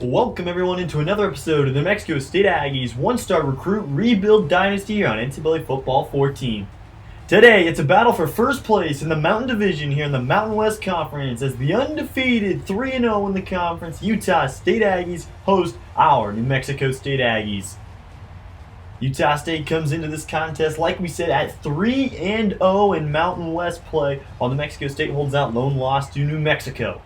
Welcome everyone into another episode of the New Mexico State Aggies one-star recruit rebuild dynasty here on NCAA Football 14. Today, it's a battle for first place in the Mountain Division here in the Mountain West Conference as the undefeated 3-0 in the conference Utah State Aggies host our New Mexico State Aggies. Utah State comes into this contest, like we said, at 3-0 in Mountain West play, while New Mexico State holds out lone loss to New Mexico.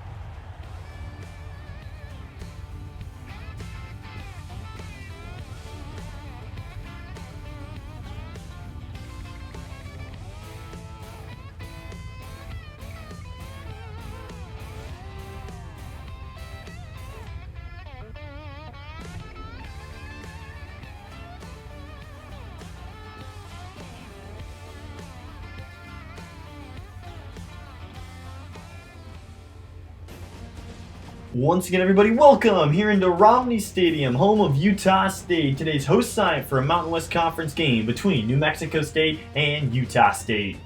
Once again, everybody, welcome here into Romney Stadium, home of Utah State. Today's host site for a Mountain West Conference game between New Mexico State and Utah State.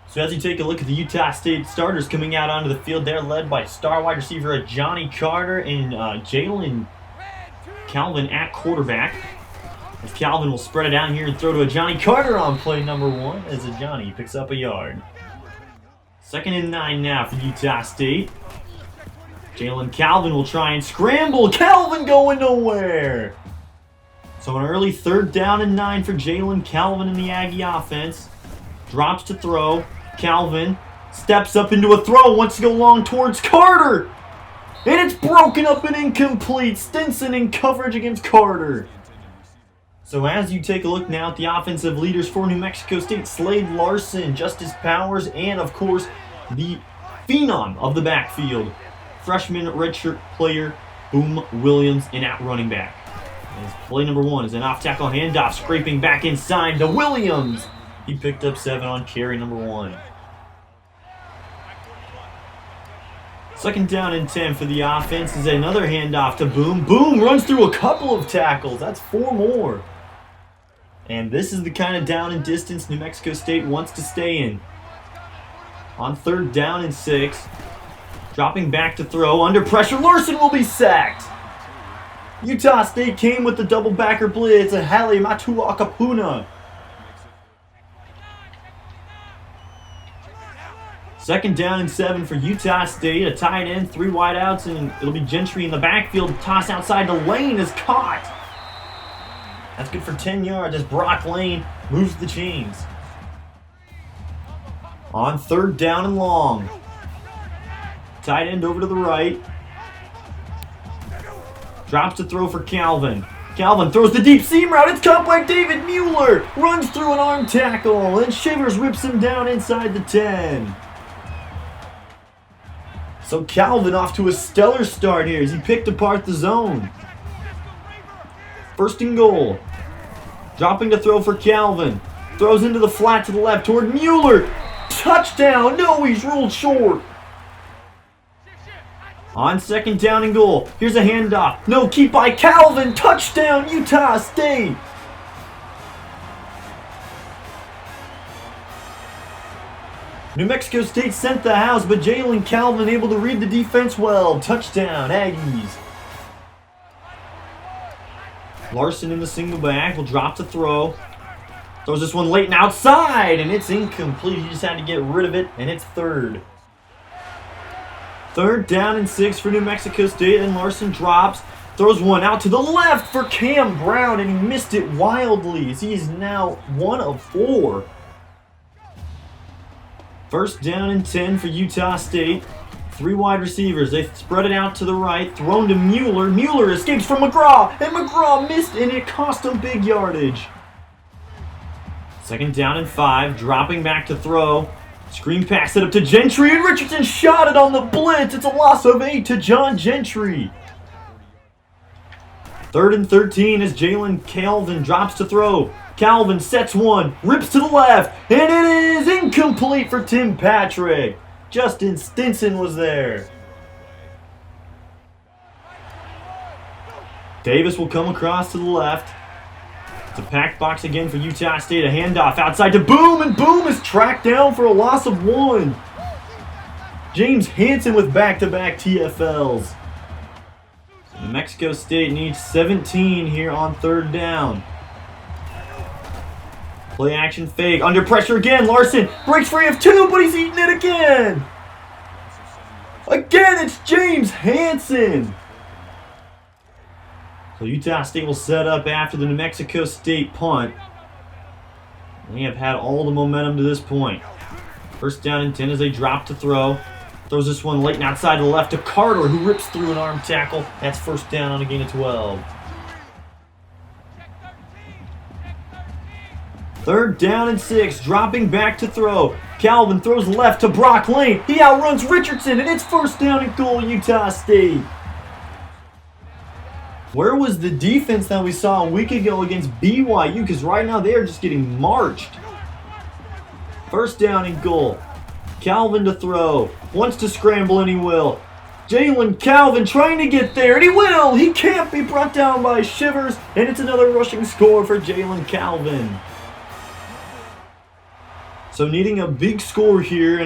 So as you take a look at the Utah State starters coming out onto the field, they're led by star wide receiver Johnny Carter and Jalen Calvin at quarterback. As Calvin will spread it out here and throw to a Johnny Carter on play number 1 as a Johnny picks up a yard. 2nd and 9 now for Utah State. Jalen Calvin will try and scramble. Calvin going nowhere. So an early 3rd down and 9 for Jalen Calvin in the Aggie offense. Drops to throw. Calvin steps up into a throw. Wants to go long towards Carter. And it's broken up and incomplete. Stinson in coverage against Carter. So as you take a look now at the offensive leaders for New Mexico State, Slade Larson, Justice Powers, and of course the phenom of the backfield, freshman redshirt player Boom Williams in at running back. As play number 1 is an off-tackle handoff, scraping back inside to Williams. He picked up 7 on carry number 1. 2nd down and 10 for the offense is another handoff to Boom. Boom runs through a couple of tackles. That's 4 more. And this is the kind of down and distance New Mexico State wants to stay in. On 3rd down and 6. Dropping back to throw, under pressure, Larson will be sacked. Utah State came with the double backer blitz, a Halle Matuakapuna. 2nd down and 7 for Utah State, a tight end, 3 wideouts, and it'll be Gentry in the backfield. Toss outside to Lane is caught. That's good for 10 yards as Brock Lane moves the chains. On 3rd down and long. Tight end over to the right. Drops to throw for Calvin. Calvin throws the deep seam route. It's caught by David Mueller. Runs through an arm tackle. And Shivers rips him down inside the 10. So Calvin off to a stellar start here as he picked apart the zone. 1st and goal. Dropping to throw for Calvin. Throws into the flat to the left toward Mueller. Touchdown. No, he's ruled short. On 2nd down and goal, here's a handoff. No, keep by Calvin. Touchdown, Utah State. New Mexico State sent the house, but Jalen Calvin able to read the defense well. Touchdown, Aggies. Larson in the single back will drop to throw. Throws this one late and outside, and it's incomplete. He just had to get rid of it, and it's 3rd. 3rd down and 6 for New Mexico State, and Larson drops, throws one out to the left for Cam Brown, and he missed it wildly as he is now 1 of 4. 1st down and 10 for Utah State. 3 wide receivers. They spread it out to the right, thrown to Mueller. Mueller escapes from McGraw, and McGraw missed, and it cost him big yardage. 2nd down and 5, dropping back to throw. Screen pass it up to Gentry, and Richardson shot it on the blitz. It's a loss of 8 to John Gentry. 3rd and 13 as Jalen Calvin drops to throw. Calvin sets one, rips to the left, and it is incomplete for Tim Patrick. Justin Stinson was there. Davis will come across to the left. It's a packed box again for Utah State. A handoff outside to Boom, and Boom is tracked down for a loss of 1. James Hansen with back-to-back TFLs. New Mexico State needs 17 here on third down. Play action fake. Under pressure again. Larson breaks free of 2, but he's eating it again. Again, it's James Hansen. So Utah State will set up after the New Mexico State punt. They have had all the momentum to this point. First down and 10 as they drop to throw. Throws this one late and outside to the left to Carter, who rips through an arm tackle. That's first down on a gain of 12. Third down and 6, dropping back to throw. Calvin throws left to Brock Lane. He outruns Richardson, and it's first down and goal, Utah State. Where was the defense that we saw a week ago against BYU? Because right now they are just getting marched. First down and goal. Calvin to throw. Wants to scramble, and he will. Jalen Calvin trying to get there, and he will. He can't be brought down by Shivers, and it's another rushing score for Jalen Calvin. So needing a big score here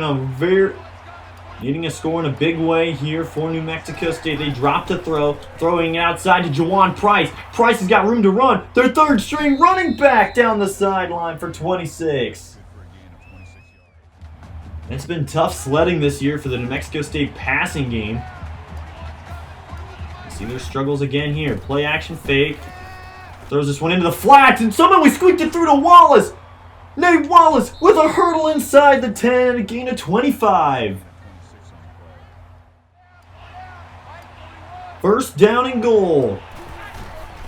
needing a score in a big way here for New Mexico State. They drop to throw, throwing it outside to Jawan Price. Price has got room to run. Their third string running back down the sideline for 26. It's been tough sledding this year for the New Mexico State passing game. See their struggles again here. Play action fake. Throws this one into the flats, and somehow we squeaked it through to Wallace. Nate Wallace with a hurdle inside the 10, a gain of 25. First down and goal.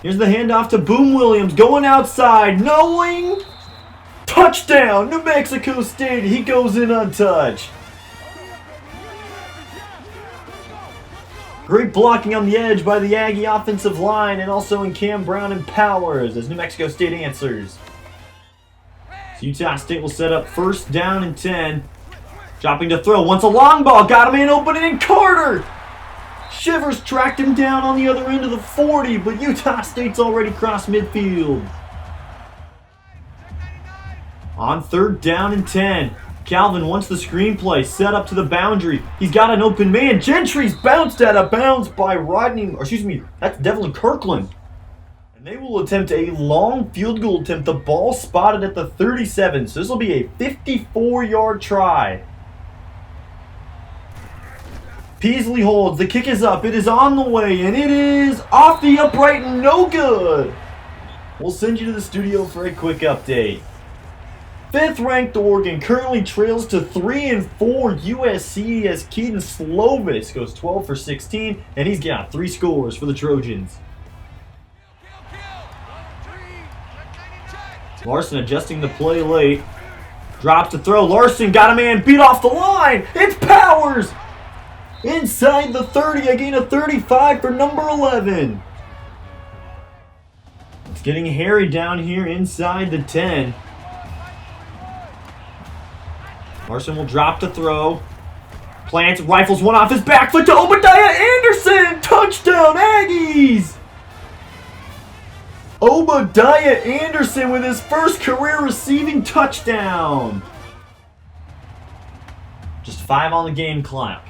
Here's the handoff to Boom Williams, going outside, knowing touchdown, New Mexico State. He goes in untouched. Great blocking on the edge by the Aggie offensive line, and also in Cam Brown and Powers as New Mexico State answers. So Utah State will set up first down and 10. Dropping to throw. Wants a long ball. Got a man open, and in Carter. Shivers tracked him down on the other end of the 40, but Utah State's already crossed midfield. On third down and 10. Calvin wants the screenplay set up to the boundary. He's got an open man. Gentry's bounced out of bounds by that's Devlin Kirkland. And they will attempt a long field goal attempt. The ball spotted at the 37, so this will be a 54-yard try. Peasley holds. The kick is up. It is on the way, and it is off the upright and no good. We'll send you to the studio for a quick update. 5th-ranked Oregon currently trails to 3-4 USC as Keaton Slovis goes 12 for 16, and he's got 3 scores for the Trojans. Larson adjusting the play late. Drops to throw. Larson got a man beat off the line. It's Powers! Inside the 30, a gain of 35 for number 11. It's getting hairy down here inside the 10. Larson will drop to throw. Plants, rifles one off his back foot to Obadiah Anderson. Touchdown, Aggies! Obadiah Anderson with his first career receiving touchdown. Just 5 on the game clock.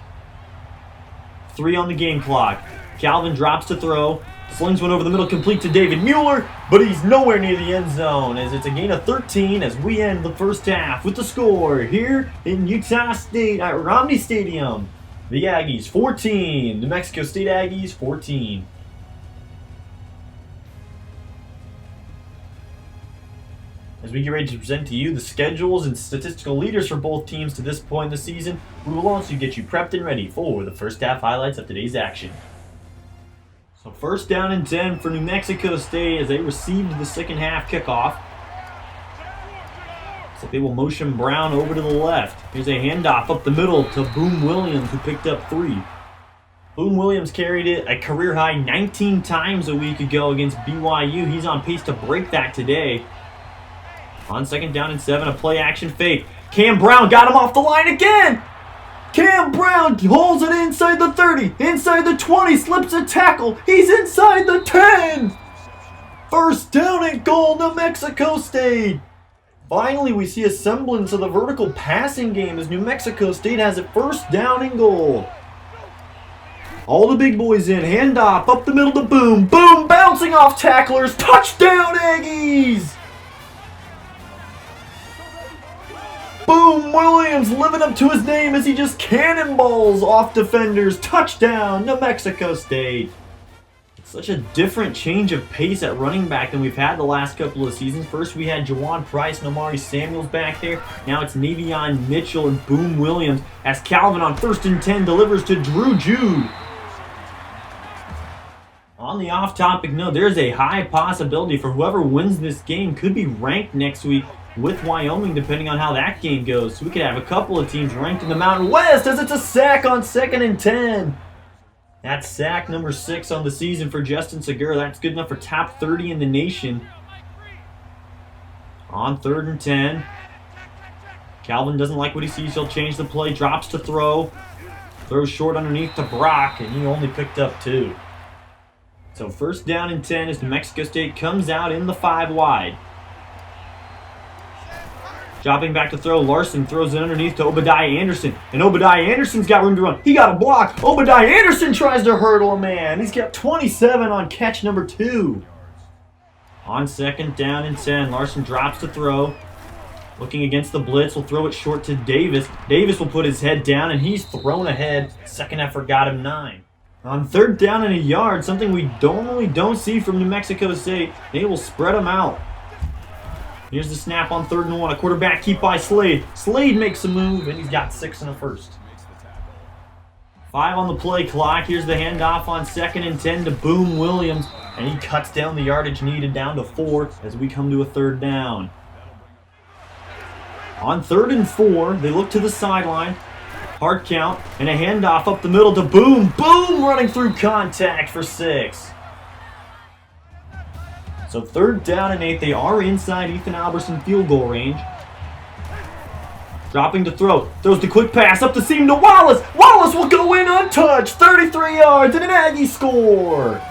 3 on the game clock. Calvin drops to throw. Slings one over the middle, complete to David Mueller, but he's nowhere near the end zone as it's a gain of 13 as we end the first half with the score here in Utah State at Romney Stadium. The Aggies 14, New Mexico State Aggies 14. As we get ready to present to you the schedules and statistical leaders for both teams to this point in the season, we will also get you prepped and ready for the first half highlights of today's action. So first down and 10 for New Mexico State as they received the second half kickoff. So they will motion Brown over to the left. Here's a handoff up the middle to Boom Williams, who picked up 3. Boom Williams carried it a career high 19 times a week ago against BYU. He's on pace to break that today. On second down and 7, a play action fake. Cam Brown got him off the line again. Cam Brown holds it inside the 30, inside the 20, slips a tackle. He's inside the 10. First down and goal, New Mexico State. Finally, we see a semblance of the vertical passing game as New Mexico State has it first down and goal. All the big boys in. Handoff up the middle to Boom. Boom bouncing off tacklers. Touchdown, Aggies! Boom Williams living up to his name as he just cannonballs off defenders. Touchdown, New Mexico State. It's such a different change of pace at running back than we've had the last couple of seasons. First we had Jawan Price and Amari Samuels back there. Now it's Navion Mitchell and Boom Williams as Calvin on 1st and 10 delivers to Drew Jude. On the off-topic note, there's a high possibility for whoever wins this game could be ranked next week with Wyoming, depending on how that game goes. So we could have a couple of teams ranked in the Mountain West as it's a sack on 2nd and 10. That's sack number 6 on the season for Justin Segura. That's good enough for top 30 in the nation. On 3rd and 10. Calvin doesn't like what he sees. He'll change the play. Drops to throw. Throws short underneath to Brock, and he only picked up 2. So 1st down and 10 as New Mexico State comes out in the 5 wide. Dropping back to throw, Larson throws it underneath to Obadiah Anderson. And Obadiah Anderson's got room to run. He got a block. Obadiah Anderson tries to hurdle a man. He's got 27 on catch number 2. On 2nd down and 10, Larson drops to throw. Looking against the blitz, will throw it short to Davis. Davis will put his head down, and he's thrown ahead. Second effort got him 9. On 3rd down and a yard, something we normally don't see from New Mexico State, they will spread them out. Here's the snap on 3rd and 1. A quarterback keep by Slade. Slade makes a move, and he's got 6 and a 1st. 5 on the play clock. Here's the handoff on 2nd and 10 to Boom Williams, and he cuts down the yardage needed down to 4 as we come to a 3rd down. On 3rd and 4, they look to the sideline. Hard count, and a handoff up the middle to Boom. Boom running through contact for 6. So 3rd down and 8, they are inside Ethan Albertson field goal range. Dropping to throw, throws the quick pass up the seam to Wallace. Wallace will go in untouched, 33 yards and an Aggie score.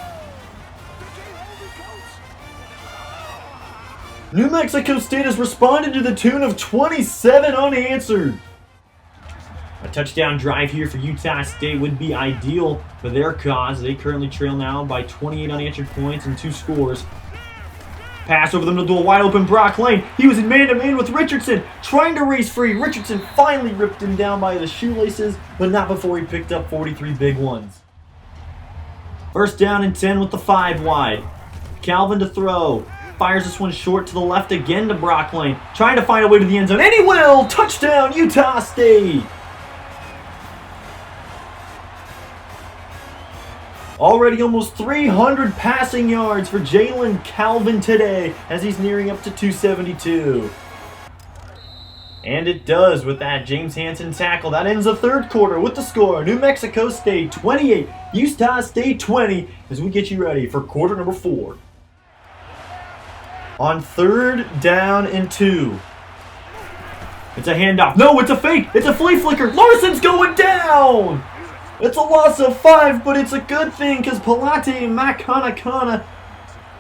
New Mexico State has responded to the tune of 27 unanswered. A touchdown drive here for Utah State would be ideal for their cause. They currently trail now by 28 unanswered points and 2 scores. Pass over the middle to a wide open Brock Lane. He was in man-to-man with Richardson, trying to race free. Richardson finally ripped him down by the shoelaces, but not before he picked up 43 big ones. 1st down and 10 with the 5 wide. Calvin to throw. Fires this one short to the left again to Brock Lane. Trying to find a way to the end zone, and he will! Touchdown, Utah State! Already almost 300 passing yards for Jalen Calvin today as he's nearing up to 272. And it does with that James Hansen tackle. That ends the 3rd quarter with the score. New Mexico State 28, Utah State 20 as we get you ready for quarter number 4. On 3rd down and 2. It's a handoff. No, it's a fake. It's a flea flicker. Larson's going down. It's a loss of 5, but it's a good thing because Pilate and Makanakana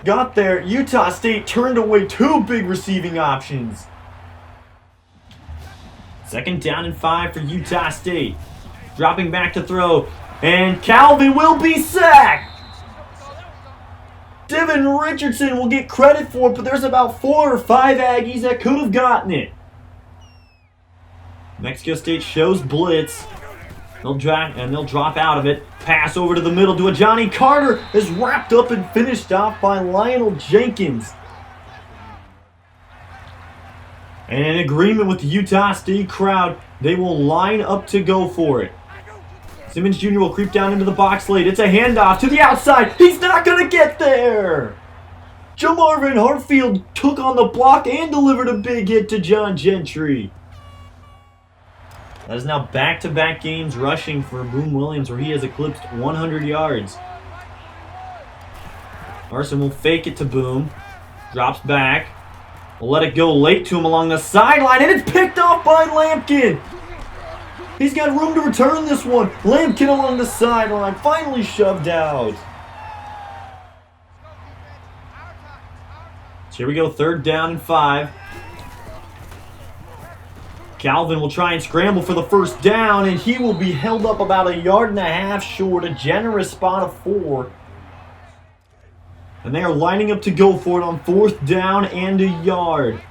got there. Utah State turned away 2 big receiving options. 2nd down and 5 for Utah State. Dropping back to throw, and Calvin will be sacked. Devin Richardson will get credit for it, but there's about 4 or 5 Aggies that could have gotten it. Mexico State shows blitz. They'll drop out of it. Pass over to the middle to a Johnny Carter is wrapped up and finished off by Lionel Jenkins. And in agreement with the Utah State crowd, they will line up to go for it. Simmons Jr. will creep down into the box late. It's a handoff to the outside. He's not going to get there. Jamarvin Hartfield took on the block and delivered a big hit to John Gentry. That is now back-to-back games rushing for Boom Williams where he has eclipsed 100 yards. Larson will fake it to Boom. Drops back. Will let it go late to him along the sideline, and it's picked off by Lampkin. He's got room to return this one. Lampkin along the sideline, finally shoved out. So here we go, 3rd down and 5. Calvin will try and scramble for the first down, and he will be held up about 1.5 yards short, a generous spot of 4. And they are lining up to go for it on 4th down and 1 yard.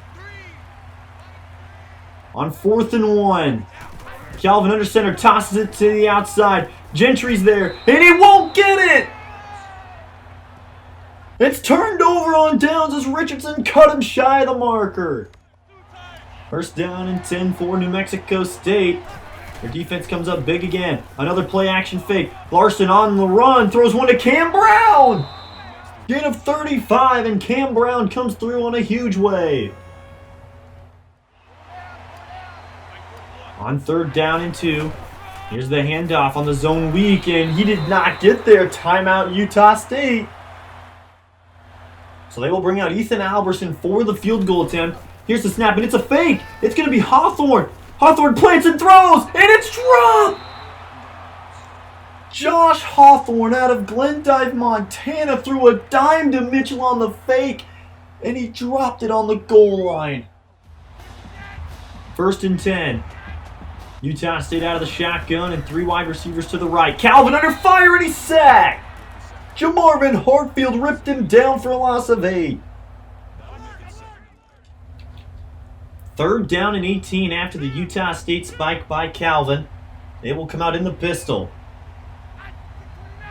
On 4th and 1. Calvin under center tosses it to the outside. Gentry's there, and he won't get it! It's turned over on downs as Richardson cut him shy of the marker. 1st down and 10 for New Mexico State. Their defense comes up big again. Another play action fake. Larson on the run, throws one to Cam Brown! Gain of 35, and Cam Brown comes through on a huge way. On 3rd down and 2. Here's the handoff on the zone weak, and he did not get there. Timeout, Utah State. So they will bring out Ethan Alberson for the field goal attempt. Here's the snap, and it's a fake. It's going to be Hawthorne. Hawthorne plants and throws, and it's dropped! Josh Hawthorne out of Glendive, Montana threw a dime to Mitchell on the fake, and he dropped it on the goal line. 1st and 10. Utah State out of the shotgun and 3 wide receivers to the right. Calvin under fire, and he's sacked! Jamarvin Hartfield ripped him down for a loss of 8. 3rd down and 18 after the Utah State spike by Calvin. They will come out in the pistol.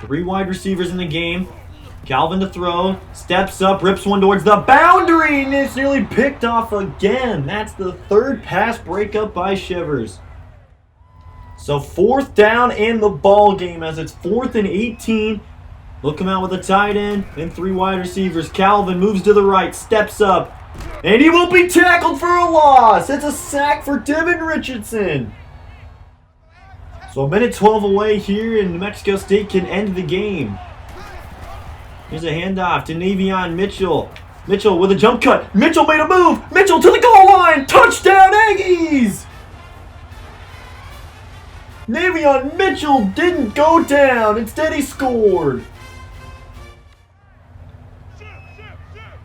3 wide receivers in the game. Calvin to throw. Steps up, rips one towards the boundary, and it's nearly picked off again. That's the 3rd pass breakup by Shivers. So 4th down in the ball game as it's 4th and 18. They'll come out with a tight end and 3 wide receivers. Calvin moves to the right, steps up, and he will be tackled for a loss. It's a sack for Devin Richardson. So a minute 12 away here, and New Mexico State can end the game. Here's a handoff to Navion Mitchell. Mitchell with a jump cut. Mitchell made a move. Mitchell to the goal line. Touchdown, Aggies! Navion Mitchell didn't go down. Instead, he scored.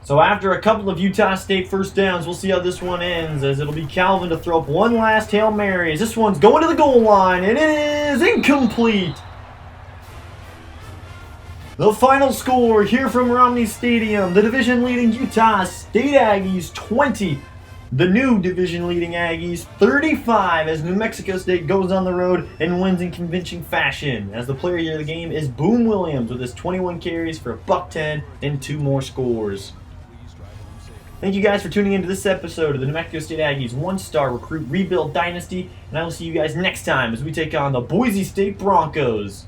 So after a couple of Utah State first downs, we'll see how this one ends, as it'll be Calvin to throw up one last Hail Mary. As this one's going to the goal line, and it is incomplete. The final score here from Romney Stadium, the division-leading Utah State Aggies 20. The new division-leading Aggies 35, as New Mexico State goes on the road and wins in convincing fashion. As the player of the game is Boom Williams with his 21 carries for $110 and 2 more scores. Thank you guys for tuning into this episode of the New Mexico State Aggies 1-Star Recruit Rebuild Dynasty, and I will see you guys next time as we take on the Boise State Broncos.